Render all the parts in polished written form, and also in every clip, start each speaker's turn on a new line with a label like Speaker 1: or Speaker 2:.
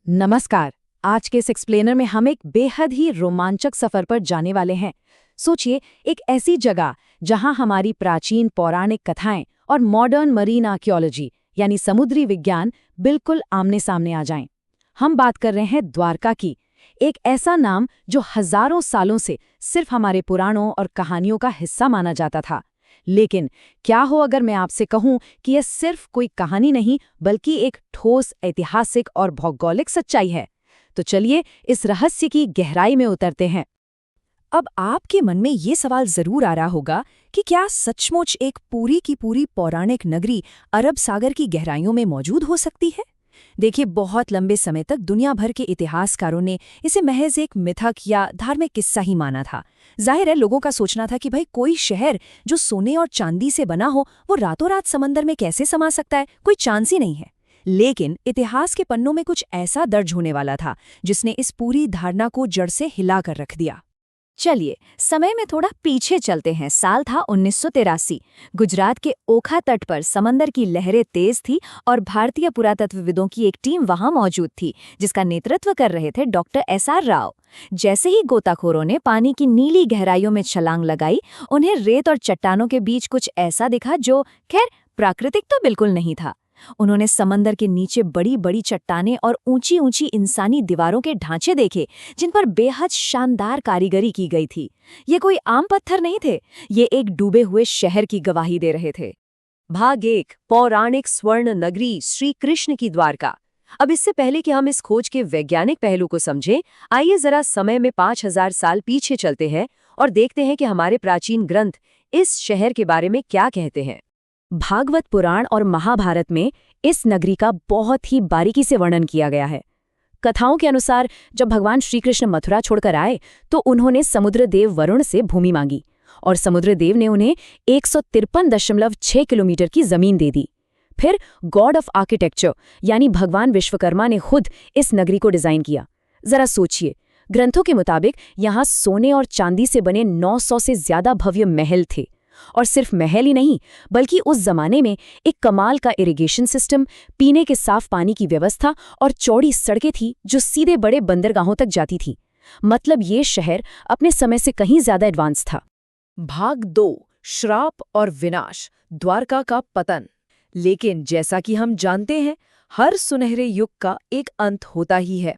Speaker 1: नमस्कार। आज के इस एक्सप्लेनर में हम एक बेहद ही रोमांचक सफर पर जाने वाले हैं। सोचिए, एक ऐसी जगह जहां हमारी प्राचीन पौराणिक कथाएं और मॉडर्न मरीन आर्कियोलॉजी यानी समुद्री विज्ञान बिल्कुल आमने सामने आ जाएं। हम बात कर रहे हैं द्वारका की, एक ऐसा नाम जो हजारों सालों से सिर्फ हमारे पुराणों और कहानियों का हिस्सा माना जाता था। लेकिन क्या हो अगर मैं आपसे कहूं कि यह सिर्फ कोई कहानी नहीं बल्कि एक ठोस ऐतिहासिक और भौगोलिक सच्चाई है। तो चलिए इस रहस्य की गहराई में उतरते हैं।
Speaker 2: अब आपके मन में ये सवाल जरूर आ रहा होगा कि क्या सचमुच एक पूरी की पूरी पौराणिक नगरी अरब सागर की गहराइयों में मौजूद हो सकती है। देखिए, बहुत लंबे समय तक दुनिया भर के इतिहासकारों ने इसे महज एक मिथक या धार्मिक किस्सा ही माना था। जाहिर है, लोगों का सोचना था कि भाई कोई शहर जो सोने और चांदी से बना हो वो रातों रात समंदर में कैसे समा सकता है, कोई चांस ही नहीं है। लेकिन इतिहास के पन्नों में कुछ ऐसा दर्ज होने वाला था जिसने इस पूरी धारणा को जड़ से हिला कर रख दिया।
Speaker 3: चलिए समय में थोड़ा पीछे चलते हैं। साल था 1983। गुजरात के ओखा तट पर समंदर की लहरें तेज थी और भारतीय पुरातत्वविदों की एक टीम वहां मौजूद थी जिसका नेतृत्व कर रहे थे डॉक्टर एसआर राव। जैसे ही गोताखोरों ने पानी की नीली गहराइयों में छलांग लगाई, उन्हें रेत और चट्टानों के बीच कुछ ऐसा दिखा जो खैर प्राकृतिक तो बिल्कुल नहीं था। उन्होंने समंदर के नीचे बड़ी बड़ी चट्टानें और ऊंची ऊंची इंसानी दीवारों के ढांचे देखे जिन पर बेहद शानदार कारीगरी की गई थी। ये कोई आम पत्थर नहीं थे, ये एक डूबे हुए शहर की गवाही दे रहे थे।
Speaker 4: भाग 1, पौराणिक स्वर्ण नगरी श्री कृष्ण की द्वारका। अब इससे पहले कि हम इस खोज के वैज्ञानिक पहलू को समझें, आइए जरा समय में 5000 साल पीछे चलते हैं और देखते हैं कि हमारे प्राचीन ग्रंथ इस शहर के बारे में क्या कहते हैं।
Speaker 3: भागवत पुराण और महाभारत में इस नगरी का बहुत ही बारीकी से वर्णन किया गया है। कथाओं के अनुसार जब भगवान श्री कृष्ण मथुरा छोड़कर आए तो उन्होंने समुद्र देव वरुण से भूमि मांगी और समुद्र देव ने उन्हें 153.6 किलोमीटर की जमीन दे दी। फिर गॉड ऑफ आर्किटेक्चर यानी भगवान विश्वकर्मा ने खुद इस नगरी को डिजाइन किया। जरा सोचिए, ग्रंथों के मुताबिक यहाँ सोने और चांदी से बने 900 से ज्यादा भव्य महल थे। और सिर्फ महल ही नहीं, बल्कि उस जमाने में एक कमाल का इरिगेशन सिस्टम, पीने के साफ पानी की व्यवस्था और चौड़ी सड़कें थी जो सीधे बड़े बंदरगाहों तक जाती थी। मतलब ये शहर अपने समय से कहीं ज्यादा एडवांस था।
Speaker 2: भाग 2, श्राप और विनाश, द्वारका का पतन। लेकिन जैसा कि हम जानते हैं, हर सुनहरे युग का एक अंत होता ही है।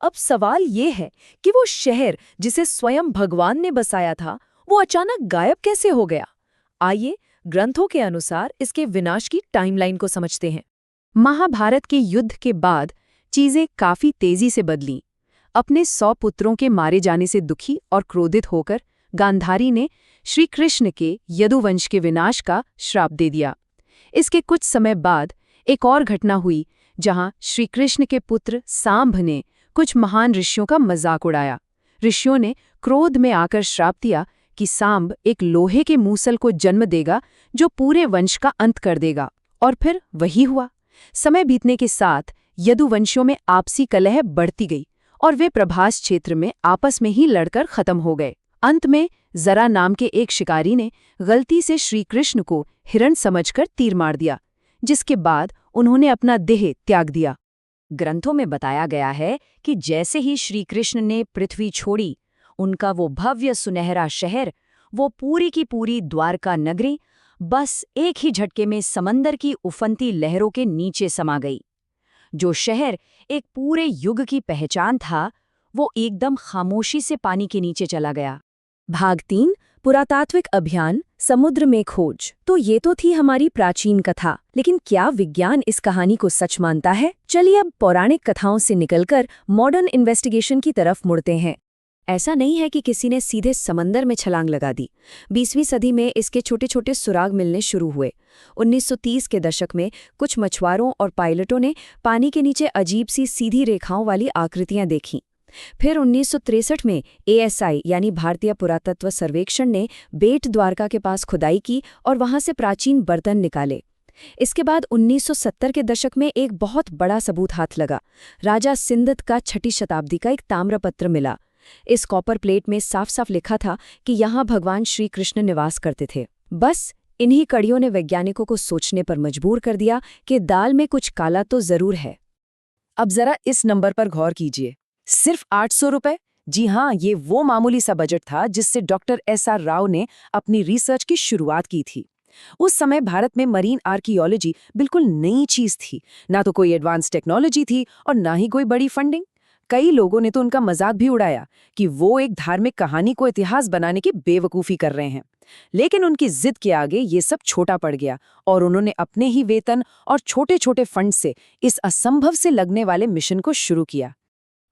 Speaker 2: अब सवाल ये है कि वो शहर जिसे स्वयं भगवान ने बसाया था वो अचानक गायब कैसे हो गया। आइए ग्रंथों के अनुसार इसके विनाश की टाइमलाइन को समझते हैं।
Speaker 1: महाभारत के युद्ध के बाद चीजें काफी तेजी से बदलीं। अपने 100 पुत्रों के मारे जाने से दुखी और क्रोधित होकर गांधारी ने श्री कृष्ण के यदुवंश के विनाश का श्राप दे दिया। इसके कुछ समय बाद एक और घटना हुई जहां श्री कृष्ण के पुत्र सांभ ने कुछ महान ऋषियों का मजाक उड़ाया। ऋषियों ने क्रोध में आकर श्राप दिया कि सांब एक लोहे के मूसल को जन्म देगा जो पूरे वंश का अंत कर देगा। और फिर वही हुआ। समय बीतने के साथ यदुवंशियों में आपसी कलह बढ़ती गई और वे प्रभास क्षेत्र में आपस में ही लड़कर खत्म हो गए। अंत में जरा नाम के एक शिकारी ने गलती से श्री कृष्ण को हिरण समझकर तीर मार दिया, जिसके बाद उन्होंने अपना देह त्याग दिया।
Speaker 4: ग्रंथों में बताया गया है कि जैसे ही श्री कृष्ण ने पृथ्वी छोड़ी, उनका वो भव्य सुनहरा शहर, वो पूरी की पूरी द्वारका नगरी बस एक ही झटके में समंदर की उफनती लहरों के नीचे समा गई। जो शहर एक पूरे युग की पहचान था, वो एकदम खामोशी से पानी के नीचे चला गया।
Speaker 3: भाग 3, पुरातात्विक अभियान, समुद्र में खोज। तो ये तो थी हमारी प्राचीन कथा, लेकिन क्या विज्ञान इस कहानी को सच मानता है? चलिए अब पौराणिक कथाओं से निकलकर मॉडर्न इन्वेस्टिगेशन की तरफ मुड़ते हैं। ऐसा नहीं है कि किसी ने सीधे समंदर में छलांग लगा दी। 20वीं सदी में इसके छोटे छोटे सुराग मिलने शुरू हुए। 1930 के दशक में कुछ मछुआरों और पायलटों ने पानी के नीचे अजीब सी सीधी रेखाओं वाली आकृतियां देखीं। फिर 1963 में ASI यानी भारतीय पुरातत्व सर्वेक्षण ने बेट द्वारका के पास खुदाई की और वहां से प्राचीन बर्तन निकाले। इसके बाद 1970 के दशक में एक बहुत बड़ा सबूत हाथ लगा। राजा सिंदत का 6वीं शताब्दी का एक ताम्रपत्र मिला। इस कॉपर प्लेट में साफ साफ लिखा था कि यहाँ भगवान श्री कृष्ण निवास करते थे। बस इन्हीं कड़ियों ने वैज्ञानिकों को सोचने पर मजबूर कर दिया कि दाल में कुछ काला तो जरूर है।
Speaker 2: अब जरा इस नंबर पर गौर कीजिए, सिर्फ 800 रुपए। जी हाँ, ये वो मामूली सा बजट था जिससे डॉक्टर एसआर राव ने अपनी रिसर्च की शुरुआत की थी। उस समय भारत में मरीन आर्कियोलॉजी बिल्कुल नई चीज थी, ना तो कोई एडवांस टेक्नोलॉजी थी और ना ही कोई बड़ी फंडिंग। कई लोगों ने तो उनका मजाक भी उड़ाया कि वो एक धार्मिक कहानी को इतिहास बनाने की बेवकूफ़ी कर रहे हैं। लेकिन उनकी जिद के आगे ये सब छोटा पड़ गया और उन्होंने अपने ही वेतन और छोटे छोटे फंड से इस असंभव से लगने वाले मिशन को शुरू किया।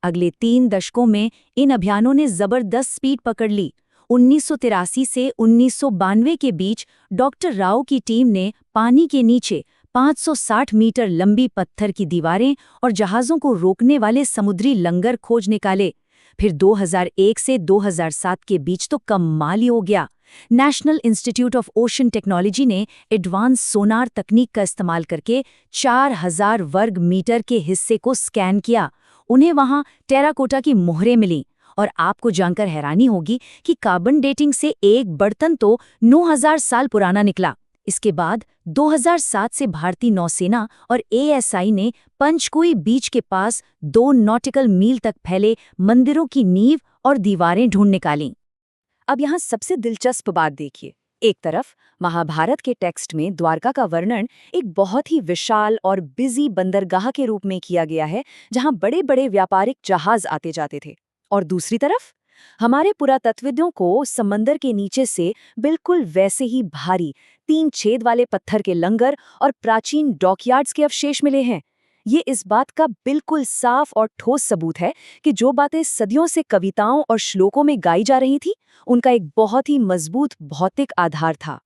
Speaker 4: अगले 3 दशकों में इन अभियानों ने जबरदस्त स्पीड पकड़ ली। 1983 से 1992 के बीच डॉक्टर राव की टीम ने पानी के नीचे 560 मीटर लंबी पत्थर की दीवारें और जहाज़ों को रोकने वाले समुद्री लंगर खोज निकाले। फिर 2001 से 2007 के बीच तो कमाल ही हो गया। National institute of ocean technology ने एडवांस सोनार तकनीक का इस्तेमाल करके 4000 वर्ग मीटर के हिस्से को स्कैन किया। उन्हें वहां टेराकोटा की मोहरें मिलीं। और आपको जानकर हैरानी होगी कि कार्बन डेटिंग से एक बर्तन तो 9000 साल पुराना निकला। इसके बाद 2007 से भारतीय नौसेना और एएसआई ने पंचकुई बीच के पास 2 नॉटिकल मील तक फैले मंदिरों की नींव और दीवारें ढूंढ निकालीं।
Speaker 2: अब यहाँ सबसे दिलचस्प बात देखिए। एक तरफ महाभारत के टेक्स्ट में द्वारका का वर्णन एक बहुत ही विशाल और बिजी बंदरगाह के रूप में किया गया है, जहाँ बड़े बड़े व्यापारिक जहाज आते जाते थे। और दूसरी तरफ हमारे पुरातत्वविदों को समंदर के नीचे से बिल्कुल वैसे ही भारी 3 छेद वाले पत्थर के लंगर और प्राचीन डॉकयार्ड्स के अवशेष मिले हैं। ये इस बात का बिल्कुल साफ और ठोस सबूत है कि जो बातें सदियों से कविताओं और श्लोकों में गाई जा रही थी, उनका एक बहुत ही मजबूत भौतिक आधार था।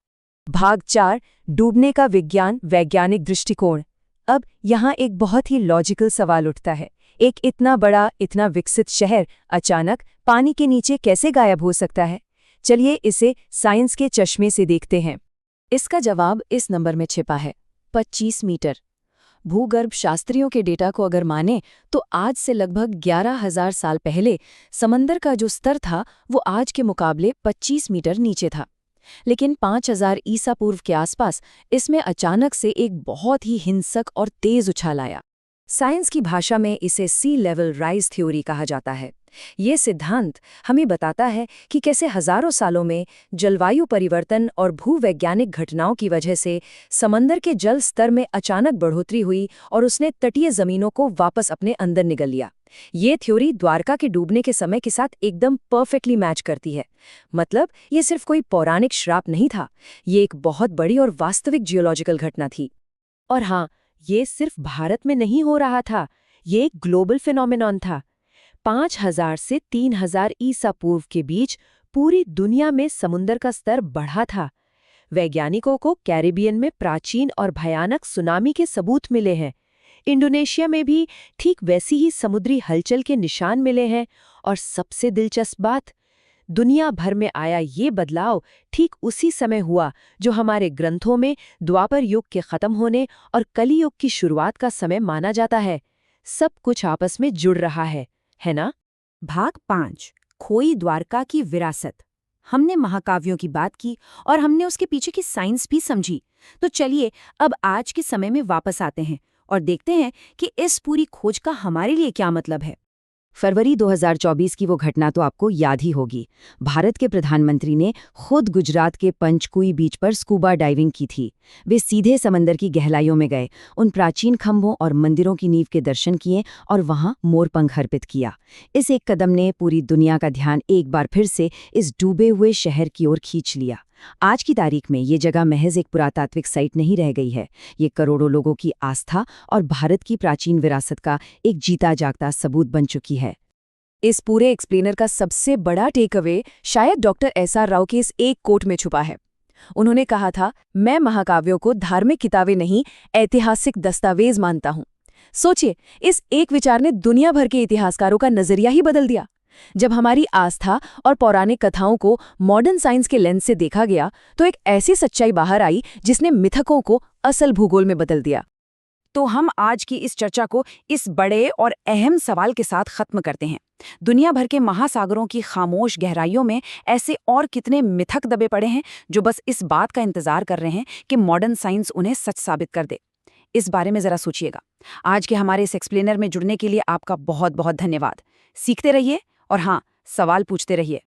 Speaker 3: भाग 4, डूबने का विज्ञान, वैज्ञानिक दृष्टिकोण। अब यहाँ एक बहुत ही लॉजिकल सवाल उठता है, एक इतना बड़ा, इतना विकसित शहर अचानक पानी के नीचे कैसे गायब हो सकता है? चलिए इसे साइंस के चश्मे से देखते हैं। इसका जवाब इस नंबर में छिपा है, 25 मीटर। भूगर्भ शास्त्रियों के डेटा को अगर माने तो आज से लगभग 11,000 साल पहले समंदर का जो स्तर था वो आज के मुकाबले 25 मीटर नीचे था। लेकिन 5000 ईसा पूर्व के आसपास इसमें अचानक से एक बहुत ही हिंसक और तेज उछाल आया। साइंस की भाषा में इसे सी लेवल राइज थ्योरी कहा जाता है। ये सिद्धांत हमें बताता है कि कैसे हजारों सालों में जलवायु परिवर्तन और भूवैज्ञानिक घटनाओं की वजह से समंदर के जल स्तर में अचानक बढ़ोतरी हुई और उसने तटीय जमीनों को वापस अपने अंदर निगल लिया। ये थ्योरी द्वारका के डूबने के समय के साथ एकदम परफेक्टली मैच करती है। मतलब ये सिर्फ कोई पौराणिक श्राप नहीं था, ये एक बहुत बड़ी और वास्तविक जियोलॉजिकल घटना थी। और हाँ, ये सिर्फ भारत में नहीं हो रहा था, ये एक ग्लोबल फिनोमेनॉन था। 5000 से 3000 ईसा पूर्व के बीच पूरी दुनिया में समुद्र का स्तर बढ़ा था। वैज्ञानिकों को कैरिबियन में प्राचीन और भयानक सुनामी के सबूत मिले हैं। इंडोनेशिया में भी ठीक वैसी ही समुद्री हलचल के निशान मिले हैं। और सबसे दिलचस्प बात, दुनिया भर में आया ये बदलाव ठीक उसी समय हुआ जो हमारे ग्रंथों में द्वापर युग के खत्म होने और कली युग की शुरुआत का समय माना जाता है। सब कुछ आपस में जुड़ रहा है ना?
Speaker 2: भाग 5, खोई द्वारका की विरासत। हमने महाकाव्यों की बात की और हमने उसके पीछे की साइंस भी समझी। तो चलिए अब आज के समय में वापस आते हैं और देखते हैं कि इस पूरी खोज का हमारे लिए क्या मतलब है।
Speaker 1: फरवरी 2024 की वो घटना तो आपको याद ही होगी। भारत के प्रधानमंत्री ने खुद गुजरात के पंचकुई बीच पर स्कूबा डाइविंग की थी। वे सीधे समंदर की गहराइयों में गए, उन प्राचीन खंभों और मंदिरों की नींव के दर्शन किए और वहां मोरपंख अर्पित किया। इस एक कदम ने पूरी दुनिया का ध्यान एक बार फिर से इस डूबे हुए शहर की ओर खींच लिया। आज की तारीख में ये जगह महज एक पुरातात्विक साइट नहीं रह गई है, ये करोड़ों लोगों की आस्था और भारत की प्राचीन विरासत का एक जीता जागता सबूत बन चुकी है।
Speaker 3: इस पूरे एक्सप्लेनर का सबसे बड़ा टेक अवे शायद डॉक्टर एसआर राव के इस एक कोट में छुपा है। उन्होंने कहा था, मैं महाकाव्यों को धार्मिक किताबें नहीं, ऐतिहासिक दस्तावेज मानता हूं। सोचिए, इस एक विचार ने दुनिया भर के इतिहासकारों का नजरिया ही बदल दिया। जब हमारी आस्था और पौराणिक कथाओं को मॉडर्न साइंस के लेंस से देखा गया तो एक ऐसी सच्चाई बाहर आई जिसने मिथकों को असल भूगोल में बदल दिया।
Speaker 2: तो हम आज की इस चर्चा को इस बड़े और अहम सवाल के साथ खत्म करते हैं। दुनिया भर के महासागरों की खामोश गहराइयों में ऐसे और कितने मिथक दबे पड़े हैं जो बस इस बात का इंतजार कर रहे हैं कि मॉडर्न साइंस उन्हें सच साबित कर दे।
Speaker 1: इस बारे में ज़रा सोचिएगा। आज के हमारे इस एक्सप्लेनर में जुड़ने के लिए आपका बहुत बहुत धन्यवाद। सीखते रहिए और हाँ, सवाल पूछते रहिए।